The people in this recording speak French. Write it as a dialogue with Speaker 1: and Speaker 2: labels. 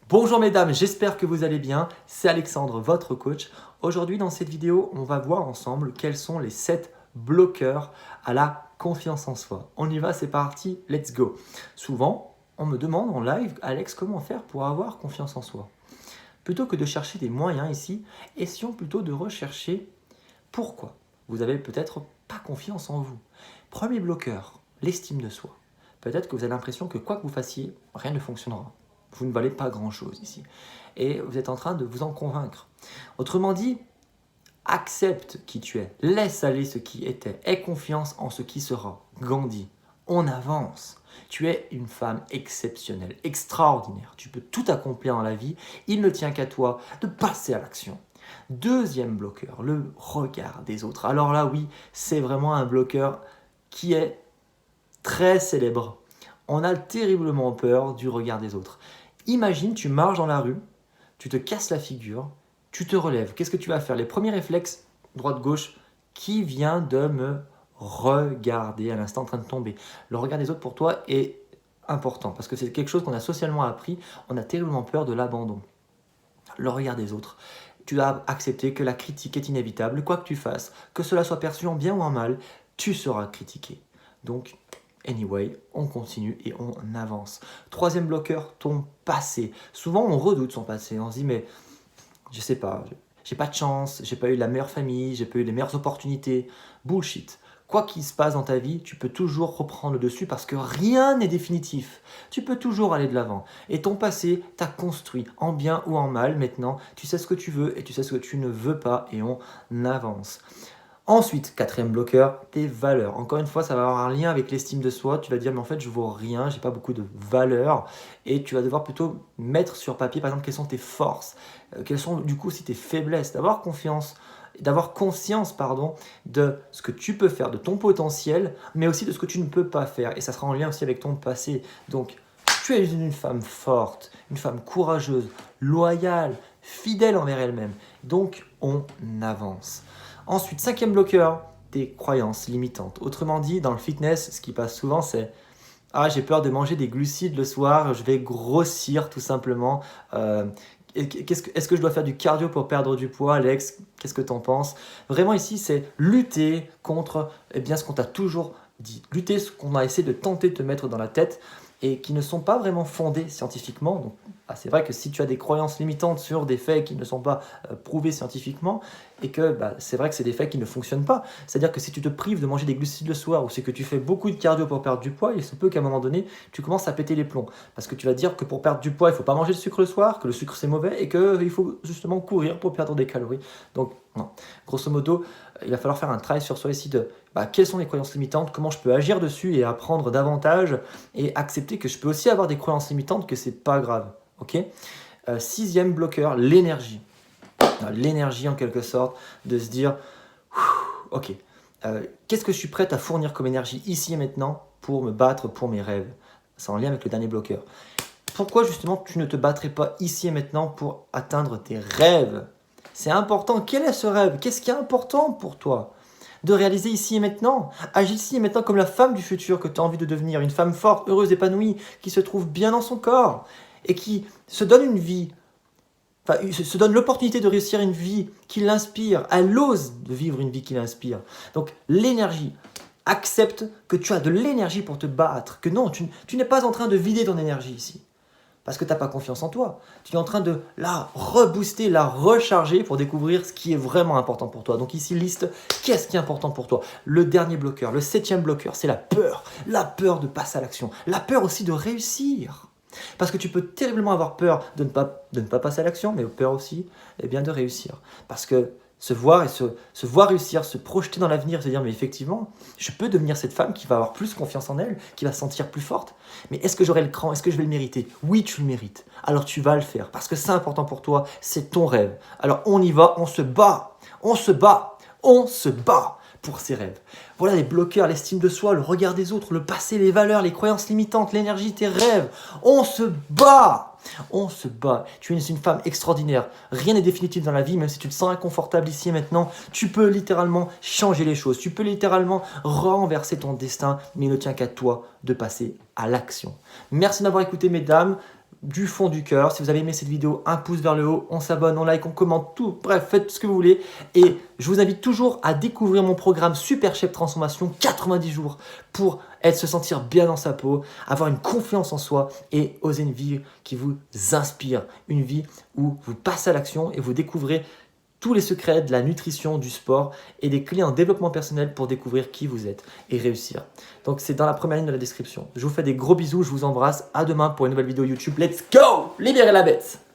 Speaker 1: Bonjour mesdames, j'espère que vous allez bien. C'est Alexandre, votre coach. Aujourd'hui dans cette vidéo, on va voir ensemble quels sont les 7 bloqueurs à la confiance en soi. On y va, c'est parti, let's go. Souvent, on me demande en live, Alex, comment faire pour avoir confiance en soi? Plutôt que de chercher des moyens ici, essayons plutôt de rechercher pourquoi vous avez peut-être pas confiance en vous. Premier bloqueur, l'estime de soi. Peut-être que vous avez l'impression que quoi que vous fassiez, rien ne fonctionnera. Vous ne valez pas grand-chose ici. Et vous êtes en train de vous en convaincre. Autrement dit, accepte qui tu es. Laisse aller ce qui était. Aie confiance en ce qui sera. Gandhi. On avance. Tu es une femme exceptionnelle, extraordinaire. Tu peux tout accomplir dans la vie. Il ne tient qu'à toi de passer à l'action. Deuxième bloqueur, le regard des autres. Alors là, oui, c'est vraiment un bloqueur qui est très célèbre. On a terriblement peur du regard des autres. Imagine, tu marches dans la rue, tu te casses la figure, tu te relèves. Qu'est-ce que tu vas faire? Les premiers réflexes, droite-gauche, qui vient de me regarder à l'instant en train de tomber? Le regard des autres pour toi est important parce que c'est quelque chose qu'on a socialement appris. On a terriblement peur de l'abandon. Le regard des autres. Tu dois accepter que la critique est inévitable. Quoi que tu fasses, que cela soit perçu en bien ou en mal, tu seras critiqué. Donc, anyway, on continue et on avance. Troisième bloqueur, ton passé. Souvent, on redoute son passé. On se dit, mais je sais pas, j'ai pas de chance, j'ai pas eu la meilleure famille, j'ai pas eu les meilleures opportunités. Bullshit. Quoi qu'il se passe dans ta vie, tu peux toujours reprendre le dessus parce que rien n'est définitif. Tu peux toujours aller de l'avant. Et ton passé t'a construit en bien ou en mal. Maintenant, tu sais ce que tu veux et tu sais ce que tu ne veux pas et on avance. Ensuite, quatrième bloqueur, tes valeurs. Encore une fois, ça va avoir un lien avec l'estime de soi. Tu vas dire, mais en fait, je vaux rien, j'ai pas beaucoup de valeurs. Et tu vas devoir plutôt mettre sur papier, par exemple, quelles sont tes forces, quelles sont du coup aussi tes faiblesses, d'avoir confiance, d'avoir conscience, de ce que tu peux faire, de ton potentiel, mais aussi de ce que tu ne peux pas faire. Et ça sera en lien aussi avec ton passé. Donc, tu es une femme forte, une femme courageuse, loyale, fidèle envers elle-même. Donc, on avance. Ensuite, cinquième bloqueur, tes croyances limitantes. Autrement dit, dans le fitness, ce qui passe souvent, c'est « Ah, j'ai peur de manger des glucides le soir, je vais grossir tout simplement. Est-ce que je dois faire du cardio pour perdre du poids, Alex? Qu'est-ce que tu en penses ?» Vraiment ici, c'est lutter contre ce qu'on t'a toujours dit. Lutter ce qu'on a essayé de tenter de te mettre dans la tête et qui ne sont pas vraiment fondés scientifiquement. Donc, c'est vrai que si tu as des croyances limitantes sur des faits qui ne sont pas prouvés scientifiquement, et que c'est vrai que c'est des faits qui ne fonctionnent pas. C'est-à-dire que si tu te prives de manger des glucides le soir, ou c'est que tu fais beaucoup de cardio pour perdre du poids, il se peut qu'à un moment donné, tu commences à péter les plombs. Parce que tu vas dire que pour perdre du poids, il ne faut pas manger de sucre le soir, que le sucre c'est mauvais, et qu'il faut justement courir pour perdre des calories. Donc, non. Grosso modo, il va falloir faire un travail sur soi ici de quelles sont les croyances limitantes, comment je peux agir dessus et apprendre davantage, et accepter que je peux aussi avoir des croyances limitantes, que c'est pas grave. Ok. Sixième bloqueur, l'énergie. L'énergie en quelque sorte, de se dire ok, qu'est-ce que je suis prête à fournir comme énergie ici et maintenant pour me battre pour mes rêves? C'est en lien avec le dernier bloqueur. Pourquoi justement tu ne te battrais pas ici et maintenant pour atteindre tes rêves? C'est important. Quel est ce rêve? Qu'est-ce qui est important pour toi de réaliser ici et maintenant? Agis ici et maintenant comme la femme du futur que tu as envie de devenir, une femme forte, heureuse, épanouie, qui se trouve bien dans son corps et qui se donne une vie. Se donne l'opportunité de réussir une vie qui l'inspire. Elle ose de vivre une vie qui l'inspire. Donc, l'énergie. Accepte que tu as de l'énergie pour te battre. Que non, tu n'es pas en train de vider ton énergie ici. Parce que tu n'as pas confiance en toi. Tu es en train de la rebooster, la recharger pour découvrir ce qui est vraiment important pour toi. Donc ici, liste, qu'est-ce qui est important pour toi? Le dernier bloqueur, le septième bloqueur, c'est la peur. La peur de passer à l'action. La peur aussi de réussir. Parce que tu peux terriblement avoir peur de ne pas passer à l'action, mais peur aussi de réussir. Parce que se voir réussir, se projeter dans l'avenir, se dire mais effectivement, je peux devenir cette femme qui va avoir plus confiance en elle, qui va se sentir plus forte. Mais est-ce que j'aurai le cran? Est-ce que je vais le mériter? Oui, tu le mérites. Alors tu vas le faire parce que c'est important pour toi, c'est ton rêve. Alors on y va, on se bat, on se bat, on se bat pour ses rêves. Voilà les bloqueurs, l'estime de soi, le regard des autres, le passé, les valeurs, les croyances limitantes, l'énergie, tes rêves. On se bat. On se bat. Tu es une femme extraordinaire. Rien n'est définitif dans la vie, même si tu te sens inconfortable ici et maintenant. Tu peux littéralement changer les choses. Tu peux littéralement renverser ton destin, mais il ne tient qu'à toi de passer à l'action. Merci d'avoir écouté, mesdames. du fond du cœur. Si vous avez aimé cette vidéo, un pouce vers le haut, on s'abonne, on like, on commente, tout. Bref, faites ce que vous voulez. Et je vous invite toujours à découvrir mon programme Super Shape Transformation 90 jours pour se sentir bien dans sa peau, avoir une confiance en soi et oser une vie qui vous inspire. Une vie où vous passez à l'action et vous découvrez tous les secrets de la nutrition, du sport et des clés en développement personnel pour découvrir qui vous êtes et réussir. Donc c'est dans la première ligne de la description. Je vous fais des gros bisous, je vous embrasse. À demain pour une nouvelle vidéo YouTube. Let's go! Libérez la bête!